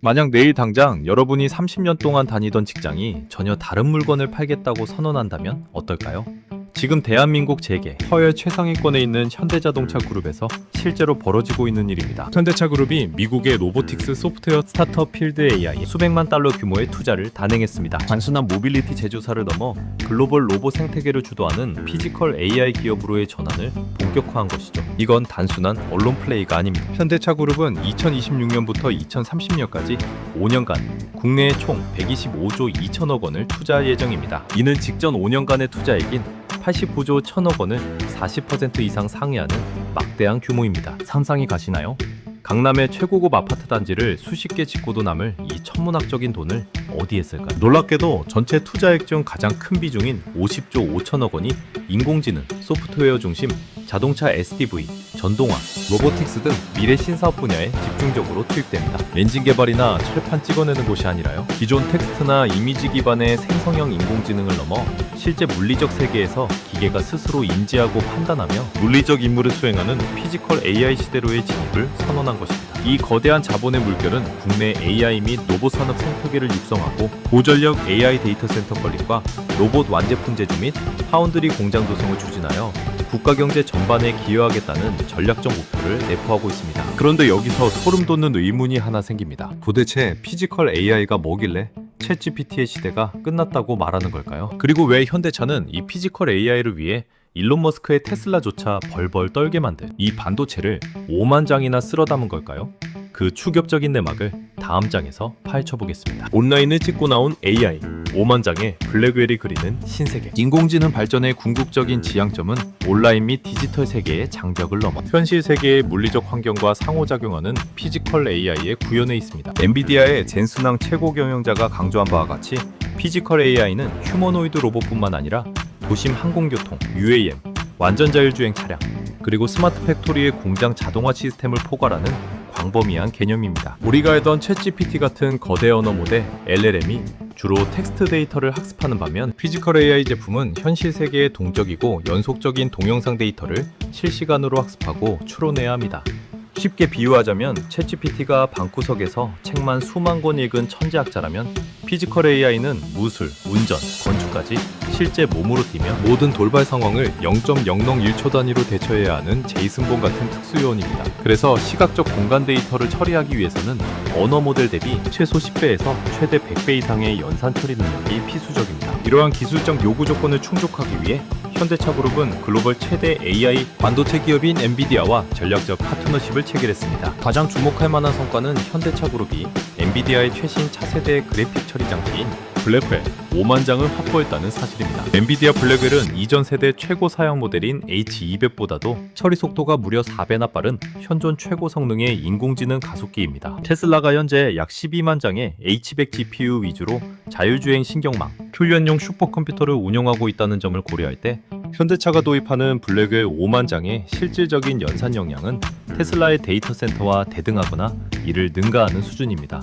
만약 내일 당장 여러분이 30년 동안 다니던 직장이 전혀 다른 물건을 팔겠다고 선언한다면 어떨까요? 지금 대한민국 재계 서열 최상위권에 있는 현대자동차 그룹에서 실제로 벌어지고 있는 일입니다. 현대차 그룹이 미국의 로보틱스 소프트웨어 스타트업 필드 AI에 수백만 달러 규모의 투자를 단행했습니다. 단순한 모빌리티 제조사를 넘어 글로벌 로봇 생태계를 주도하는 피지컬 AI 기업으로의 전환을 본격화한 것이죠. 이건 단순한 언론 플레이가 아닙니다. 현대차 그룹은 2026년부터 2030년까지 5년간 국내에 총 125조 2천억 원을 투자할 예정입니다. 이는 직전 5년간의 투자액인 89조 1천억 원을 40% 이상 상회하는 막대한 규모입니다. 상상이 가시나요? 강남의 최고급 아파트 단지를 수십 개 짓고도 남을 이 천문학적인 돈을 어디에 쓸까요? 놀랍게도 전체 투자액 중 가장 큰 비중인 50조 5천억 원이 인공지능, 소프트웨어 중심 자동차 SDV, 전동화, 로보틱스 등 미래 신사업 분야에 집중적으로 투입됩니다. 엔진 개발이나 철판 찍어내는 곳이 아니라요. 기존 텍스트나 이미지 기반의 생성형 인공지능을 넘어 실제 물리적 세계에서 기계가 스스로 인지하고 판단하며 물리적 임무를 수행하는 피지컬 AI 시대로의 진입을 선언한 것입니다. 이 거대한 자본의 물결은 국내 AI 및 로봇 산업 생태계를 육성하고 고전력 AI 데이터 센터 건립과 로봇 완제품 제조 및 파운드리 공장 조성을 추진하여 국가 경제 전반에 기여하겠다는 전략적 목표를 내포하고 있습니다. 그런데 여기서 소름 돋는 의문이 하나 생깁니다. 도대체 피지컬 AI가 뭐길래 챗GPT의 시대가 끝났다고 말하는 걸까요? 그리고 왜 현대차는 이 피지컬 AI를 위해 일론 머스크의 테슬라조차 벌벌 떨게 만든 이 반도체를 5만 장이나 쓸어 담은 걸까요? 그 충격적인 내막을 다음 장에서 파헤쳐보겠습니다. 온라인을 찍고 나온 AI, 5만 장의 블랙웰이 그리는 신세계. 인공지능 발전의 궁극적인 지향점은 온라인 및 디지털 세계의 장벽을 넘어 현실 세계의 물리적 환경과 상호작용하는 피지컬 AI의 구현에 있습니다. 엔비디아의 젠슨왕 최고 경영자가 강조한 바와 같이 피지컬 AI는 휴머노이드 로봇뿐만 아니라 도심 항공교통, UAM, 완전 자율주행 차량, 그리고 스마트 팩토리의 공장 자동화 시스템을 포괄하는 광범위한 개념입니다. 우리가 알던 챗GPT 같은 거대 언어 모델 LLM이 주로 텍스트 데이터를 학습하는 반면 피지컬 AI 제품은 현실 세계의 동적이고 연속적인 동영상 데이터를 실시간으로 학습하고 추론해야 합니다. 쉽게 비유하자면 챗GPT가 방구석에서 책만 수만 권 읽은 천재학자라면 피지컬 AI는 무술, 운전, 건축까지 실제 몸으로 뛰며 모든 돌발 상황을 0.001초 단위로 대처해야 하는 제이슨본 같은 특수요원입니다. 그래서 시각적 공간 데이터를 처리하기 위해서는 언어 모델 대비 최소 10배에서 최대 100배 이상의 연산 처리 능력이 필수적입니다. 이러한 기술적 요구 조건을 충족하기 위해 현대차 그룹은 글로벌 최대 AI 반도체 기업인 엔비디아와 전략적 파트너십을 체결했습니다. 가장 주목할 만한 성과는 현대차 그룹이 엔비디아의 최신 차세대 그래픽 처리 장치인 블랙웰 5만 장을 확보했다는 사실입니다. 엔비디아 블랙웰은 이전 세대 최고 사양 모델인 H200보다도 처리 속도가 무려 4배나 빠른 현존 최고 성능의 인공지능 가속기입니다. 테슬라가 현재 약 12만 장의 H100 GPU 위주로 자율주행 신경망, 훈련용 슈퍼컴퓨터를 운영하고 있다는 점을 고려할 때 현대차가 도입하는 블랙웰 5만 장의 실질적인 연산 역량은 테슬라의 데이터 센터와 대등하거나 이를 능가하는 수준입니다.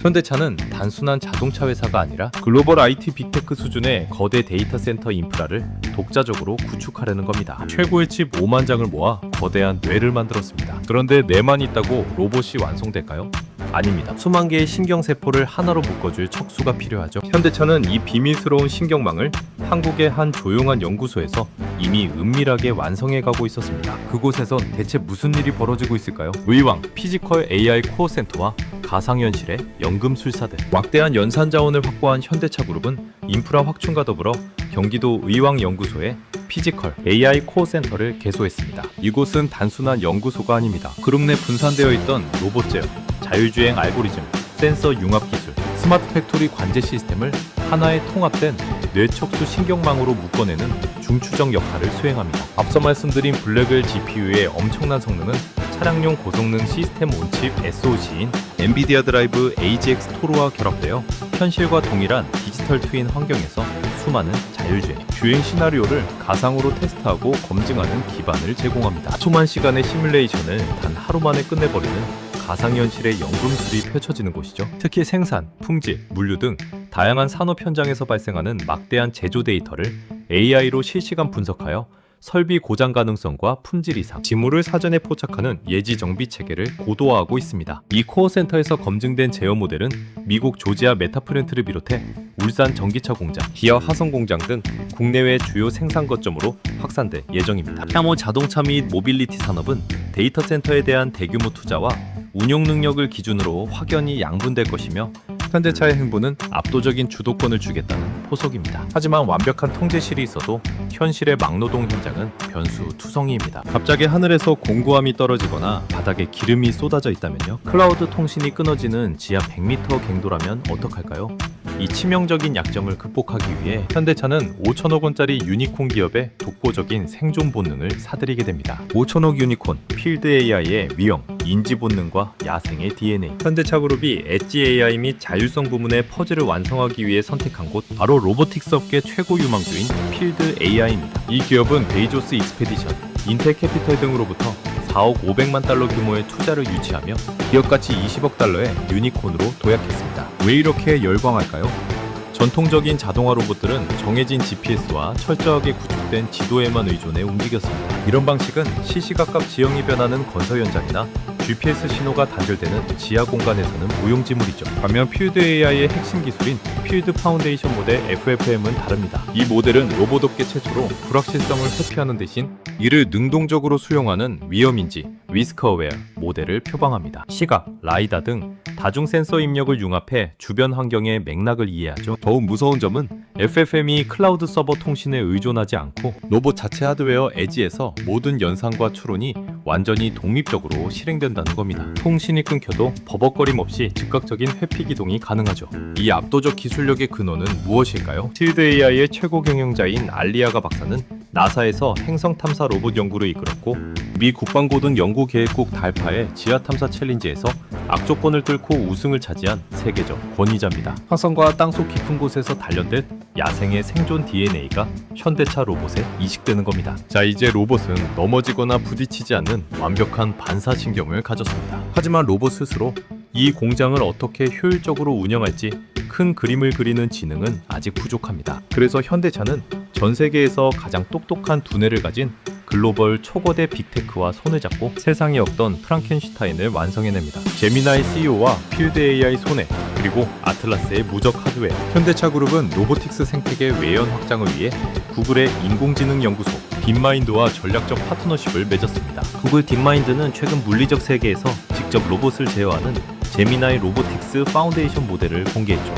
현대차는 단순한 자동차 회사가 아니라 글로벌 IT 빅테크 수준의 거대 데이터 센터 인프라를 독자적으로 구축하려는 겁니다. 최고의 칩 5만 장을 모아 거대한 뇌를 만들었습니다. 그런데 뇌만 있다고 로봇이 완성될까요? 아닙니다. 수만 개의 신경세포를 하나로 묶어줄 척수가 필요하죠. 현대차는 이 비밀스러운 신경망을 한국의 한 조용한 연구소에서 이미 은밀하게 완성해가고 있었습니다. 그곳에선 대체 무슨 일이 벌어지고 있을까요? 의왕 피지컬 AI 코어 센터와 가상현실의 연금술사들, 막대한 연산 자원을 확보한 현대차 그룹은 인프라 확충과 더불어 경기도 의왕 연구소에 피지컬 AI 코어 센터를 개소했습니다. 이곳은 단순한 연구소가 아닙니다. 그룹 내 분산되어 있던 로봇 제어, 자율주행 알고리즘, 센서 융합 기술, 스마트 팩토리 관제 시스템을 하나의 통합된 뇌척수 신경망으로 묶어내는 중추적 역할을 수행합니다. 앞서 말씀드린 블랙웰 GPU의 엄청난 성능은 차량용 고성능 시스템 온칩 SoC인 엔비디아 드라이브 AGX 토르와 결합되어 현실과 동일한 디지털 트윈 환경에서 수많은 자율주행, 주행 시나리오를 가상으로 테스트하고 검증하는 기반을 제공합니다. 초만 시간의 시뮬레이션을 단 하루 만에 끝내버리는 가상현실의 연금술이 펼쳐지는 곳이죠. 특히 생산, 품질, 물류 등 다양한 산업 현장에서 발생하는 막대한 제조 데이터를 AI로 실시간 분석하여 설비 고장 가능성과 품질 이상, 징후를 사전에 포착하는 예지 정비 체계를 고도화하고 있습니다. 이 코어센터에서 검증된 제어 모델은 미국 조지아 메타프랜트를 비롯해 울산 전기차 공장, 기아 화성 공장 등 국내외 주요 생산 거점으로 확산될 예정입니다. 향후 자동차 및 모빌리티 산업은 데이터 센터에 대한 대규모 투자와 운용 능력을 기준으로 확연히 양분될 것이며 현대차의 행보는 압도적인 주도권을 주겠다는 포석입니다. 하지만 완벽한 통제실이 있어도 현실의 막노동 현장은 변수투성이입니다. 갑자기 하늘에서 공구함이 떨어지거나 바닥에 기름이 쏟아져 있다면요? 클라우드 통신이 끊어지는 지하 100m 갱도라면 어떡할까요? 이 치명적인 약점을 극복하기 위해 현대차는 5천억 원짜리 유니콘 기업의 독보적인 생존 본능을 사들이게 됩니다. 5천억 유니콘, 필드 AI의 위험, 인지 본능과 야생의 DNA. 현대차 그룹이 엣지 AI 및 자율성 부문의 퍼즐을 완성하기 위해 선택한 곳, 바로 로보틱스 업계 최고 유망주인 필드 AI입니다. 이 기업은 베이조스 익스페디션, 인텔 캐피털 등으로부터 4억 500만 달러 규모의 투자를 유치하며 기업 가치 20억 달러의 유니콘으로 도약했습니다. 왜 이렇게 열광할까요? 전통적인 자동화 로봇들은 정해진 GPS와 철저하게 구축된 지도에만 의존해 움직였습니다. 이런 방식은 시시각각 지형이 변하는 건설 현장이나 GPS 신호가 단절되는 지하 공간에서는 무용지물이죠. 반면 필드 AI의 핵심 기술인 필드 파운데이션 모델 FFM은 다릅니다. 이 모델은 로봇업계 최초로 불확실성을 회피하는 대신 이를 능동적으로 수용하는 위험인지 리스크 어웨어 모델을 표방합니다. 시각, 라이다 등 다중 센서 입력을 융합해 주변 환경의 맥락을 이해하죠. 더욱 무서운 점은 FFM이 클라우드 서버 통신에 의존하지 않고 로봇 자체 하드웨어 에지에서 모든 연산과 추론이 완전히 독립적으로 실행된다는 겁니다. 통신이 끊겨도 버벅거림 없이 즉각적인 회피 기동이 가능하죠. 이 압도적 기술력의 근원은 무엇일까요? 필드 AI의 최고 경영자인 알리아가 박사는 나사에서 행성 탐사 로봇 연구를 이끌었고 미 국방고등 연구계획국 달파의 지하 탐사 챌린지에서 악조건을 뚫고 우승을 차지한 세계적 권위자입니다. 화성과 땅속 깊은 곳에서 단련된 야생의 생존 DNA가 현대차 로봇에 이식되는 겁니다. 자, 이제 로봇은 넘어지거나 부딪히지 않는 완벽한 반사신경을 가졌습니다. 하지만 로봇 스스로 이 공장을 어떻게 효율적으로 운영할지 큰 그림을 그리는 지능은 아직 부족합니다. 그래서 현대차는 전 세계에서 가장 똑똑한 두뇌를 가진 글로벌 초거대 빅테크와 손을 잡고 세상에 없던 프랑켄슈타인을 완성해냅니다. 제미나이 CEO와 필드 AI 손해, 그리고 아틀라스의 무적 하드웨어. 현대차 그룹은 로보틱스 생태계 외연 확장을 위해 구글의 인공지능 연구소 딥마인드와 전략적 파트너십을 맺었습니다. 구글 딥마인드는 최근 물리적 세계에서 직접 로봇을 제어하는 제미나이 로보틱스 파운데이션 모델을 공개했죠.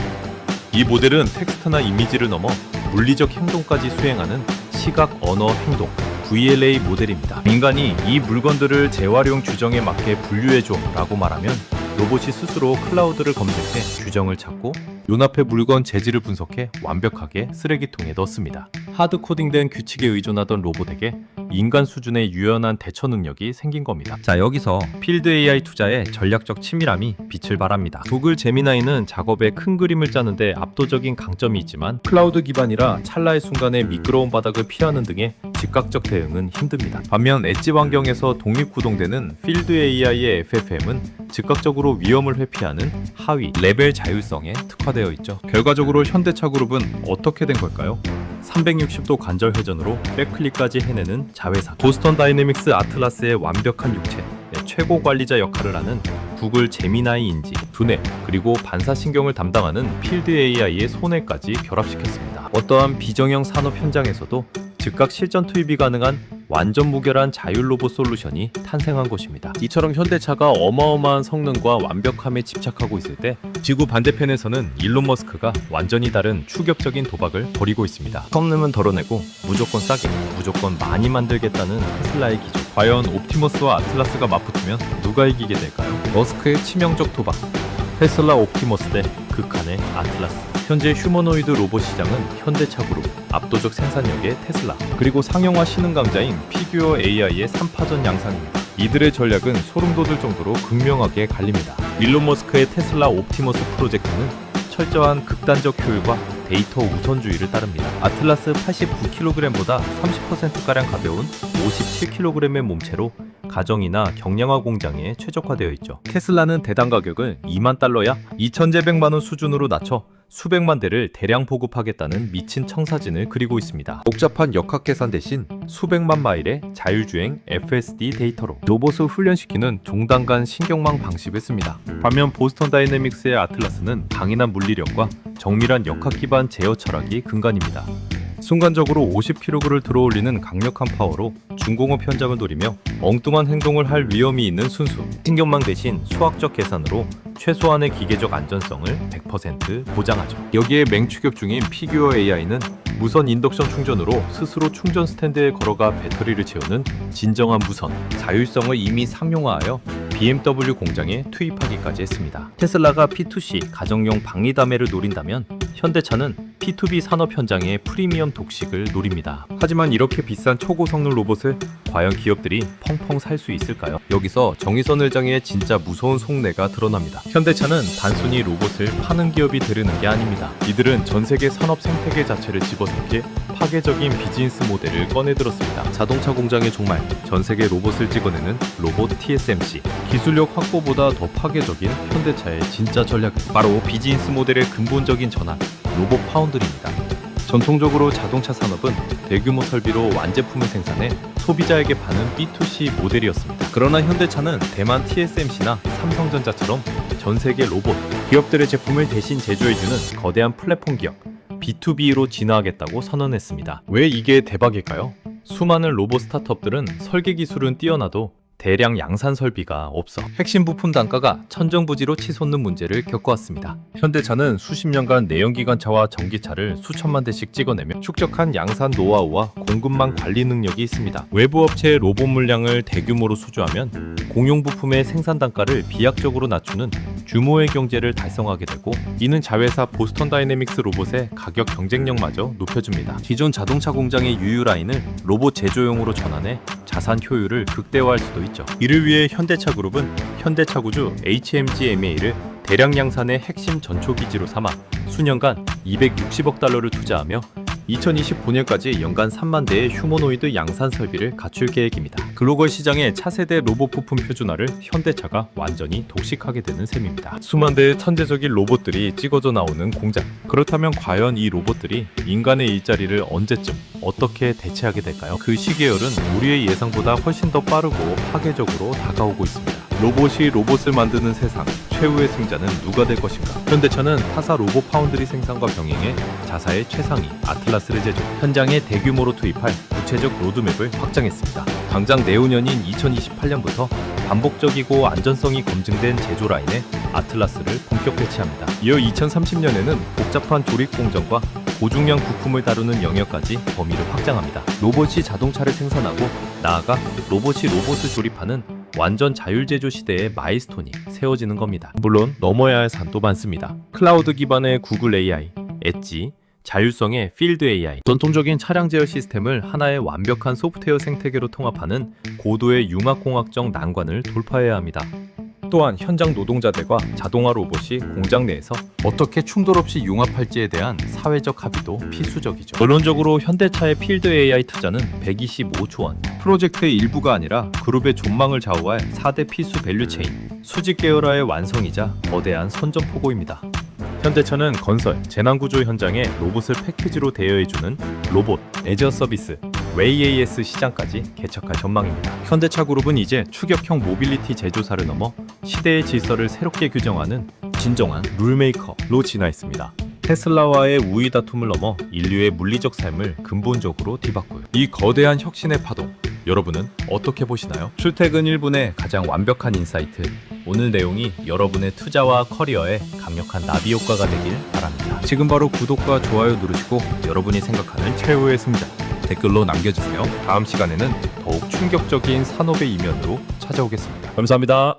이 모델은 텍스트나 이미지를 넘어 물리적 행동까지 수행하는 시각, 언어, 행동 VLA 모델입니다. 인간이 이 물건들을 재활용 규정에 맞게 분류해줘 라고 말하면 로봇이 스스로 클라우드를 검색해 규정을 찾고 눈앞의 물건 재질을 분석해 완벽하게 쓰레기통에 넣습니다. 하드 코딩된 규칙에 의존하던 로봇에게 인간 수준의 유연한 대처 능력이 생긴 겁니다. 자, 여기서 필드 AI 투자의 전략적 치밀함이 빛을 발합니다. 구글 제미나이는 작업에 큰 그림을 짜는데 압도적인 강점이 있지만 클라우드 기반이라 찰나의 순간에 미끄러운 바닥을 피하는 등의 즉각적 대응은 힘듭니다. 반면 엣지 환경에서 독립구동되는 필드 AI의 FFM은 즉각적으로 위험을 회피하는 하위 레벨 자율성에 특화되어 있죠. 결과적으로 현대차 그룹은 어떻게 된 걸까요? 360도 관절 회전으로 백클릭까지 해내는 자회사, 보스턴 다이내믹스 아틀라스의 완벽한 육체, 최고 관리자 역할을 하는 구글 제미나이 인지, 두뇌, 그리고 반사신경을 담당하는 필드 AI의 손해까지 결합시켰습니다. 어떠한 비정형 산업 현장에서도 즉각 실전 투입이 가능한 완전 무결한 자율 로봇 솔루션이 탄생한 것입니다. 이처럼 현대차가 어마어마한 성능과 완벽함에 집착하고 있을 때 지구 반대편에서는 일론 머스크가 완전히 다른 추격적인 도박을 벌이고 있습니다. 성능은 덜어내고 무조건 싸게, 무조건 많이 만들겠다는 테슬라의 기조. 과연 옵티머스와 아틀라스가 맞붙으면 누가 이기게 될까요? 머스크의 치명적 도박, 테슬라 옵티머스 대 극한의 아틀라스. 현재 휴머노이드 로봇 시장은 현대차 그룹, 압도적 생산력의 테슬라, 그리고 상용화 신흥 강자인 피규어 AI의 3파전 양상입니다. 이들의 전략은 소름 돋을 정도로 극명하게 갈립니다. 일론 머스크의 테슬라 옵티머스 프로젝트는 철저한 극단적 효율과 데이터 우선주의를 따릅니다. 아틀라스 89kg보다 30%가량 가벼운 57kg의 몸체로 가정이나 경량화 공장에 최적화되어 있죠. 테슬라는 대당 가격을 2만 달러야 2,700만 원 수준으로 낮춰 수백만 대를 대량 보급하겠다는 미친 청사진을 그리고 있습니다. 복잡한 역학 계산 대신 수백만 마일의 자율주행 FSD 데이터로 로봇을 훈련시키는 종단간 신경망 방식을 씁니다. 반면 보스턴 다이내믹스의 아틀라스는 강인한 물리력과 정밀한 역학 기반 제어 철학이 근간입니다. 순간적으로 50kg를 들어올리는 강력한 파워로 중공업 현장을 노리며 엉뚱한 행동을 할 위험이 있는 순수 신경망 대신 수학적 계산으로 최소한의 기계적 안전성을 100% 보장하죠. 여기에 맹추격 중인 피규어 AI는 무선 인덕션 충전으로 스스로 충전 스탠드에 걸어가 배터리를 채우는 진정한 무선 자율성을 이미 상용화하여 BMW 공장에 투입하기까지 했습니다. 테슬라가 P2C 가정용 방리담회를 노린다면 현대차는 P2B 산업 현장의 프리미엄 독식을 노립니다. 하지만 이렇게 비싼 초고성능 로봇을 과연 기업들이 펑펑 살 수 있을까요? 여기서 정의선 회장의 진짜 무서운 속내가 드러납니다. 현대차는 단순히 로봇을 파는 기업이 되려는 게 아닙니다. 이들은 전 세계 산업 생태계 자체를 집어삼킬 파괴적인 비즈니스 모델을 꺼내들었습니다. 자동차 공장의 종말, 전 세계 로봇을 찍어내는 로봇 TSMC. 기술력 확보보다 더 파괴적인 현대차의 진짜 전략은 바로 비즈니스 모델의 근본적인 전환, 로봇 파운드리입니다. 전통적으로 자동차 산업은 대규모 설비로 완제품을 생산해 소비자에게 파는 B2C 모델이었습니다. 그러나 현대차는 대만 TSMC나 삼성전자처럼 전 세계 로봇 기업들의 제품을 대신 제조해주는 거대한 플랫폼 기업 B2B로 진화하겠다고 선언했습니다. 왜 이게 대박일까요? 수많은 로봇 스타트업들은 설계 기술은 뛰어나도 대량 양산 설비가 없어 핵심 부품 단가가 천정부지로 치솟는 문제를 겪어왔습니다. 현대차는 수십 년간 내연기관차와 전기차를 수천만 대씩 찍어내며 축적한 양산 노하우와 공급망 관리 능력이 있습니다. 외부 업체의 로봇 물량을 대규모로 수주하면 공용 부품의 생산 단가를 비약적으로 낮추는 규모의 경제를 달성하게 되고 이는 자회사 보스턴 다이내믹스 로봇의 가격 경쟁력마저 높여줍니다. 기존 자동차 공장의 유유 라인을 로봇 제조용으로 전환해 자산 효율을 극대화할 수도 있죠. 이를 위해 현대차 그룹은 현대차구주 HMGMA를 대량 양산의 핵심 전초 기지로 삼아 수년간 260억 달러를 투자하며 2025년까지 연간 3만 대의 휴머노이드 양산 설비를 갖출 계획입니다. 글로벌 시장의 차세대 로봇 부품 표준화를 현대차가 완전히 독식하게 되는 셈입니다. 수만 대의 천재적인 로봇들이 찍어져 나오는 공장. 그렇다면 과연 이 로봇들이 인간의 일자리를 언제쯤 어떻게 대체하게 될까요? 그 시계열은 우리의 예상보다 훨씬 더 빠르고 파괴적으로 다가오고 있습니다. 로봇이 로봇을 만드는 세상, 최후의 승자는 누가 될 것인가? 현대차는 타사 로봇 파운드리 생산과 병행해 자사의 최상위 아틀라스를 제조, 현장에 대규모로 투입할 구체적 로드맵을 확장했습니다. 당장 내후년인 2028년부터 반복적이고 안전성이 검증된 제조 라인에 아틀라스를 본격 배치합니다. 이어 2030년에는 복잡한 조립 공정과 고중량 부품을 다루는 영역까지 범위를 확장합니다. 로봇이 자동차를 생산하고 나아가 로봇이 로봇을 조립하는 완전 자율제조 시대의 마일스톤이 세워지는 겁니다. 물론 넘어야 할 산도 많습니다. 클라우드 기반의 구글 AI, 엣지, 자율성의 필드 AI, 전통적인 차량 제어 시스템을 하나의 완벽한 소프트웨어 생태계로 통합하는 고도의 융합공학적 난관을 돌파해야 합니다. 또한 현장 노동자들과 자동화 로봇이 공장 내에서 어떻게 충돌 없이 융합할지에 대한 사회적 합의도 필수적이죠. 결론적으로 현대차의 필드 AI 투자는 125조 원, 프로젝트의 일부가 아니라 그룹의 존망을 좌우할 4대 필수 밸류체인, 수직 계열화의 완성이자 거대한 선전포고입니다. 현대차는 건설, 재난구조 현장에 로봇을 패키지로 대여해주는 로봇, 애저 서비스, 웨이AS 시장까지 개척할 전망입니다. 현대차 그룹은 이제 추격형 모빌리티 제조사를 넘어 시대의 질서를 새롭게 규정하는 진정한 룰메이커로 진화했습니다. 테슬라와의 우위 다툼을 넘어 인류의 물리적 삶을 근본적으로 뒤바꿔요. 이 거대한 혁신의 파도, 여러분은 어떻게 보시나요? 출퇴근 1분의 가장 완벽한 인사이트. 오늘 내용이 여러분의 투자와 커리어에 강력한 나비 효과가 되길 바랍니다. 지금 바로 구독과 좋아요 누르시고 여러분이 생각하는 최후의 승자 댓글로 남겨주세요. 다음 시간에는 더욱 충격적인 산업의 이면으로 찾아오겠습니다. 감사합니다.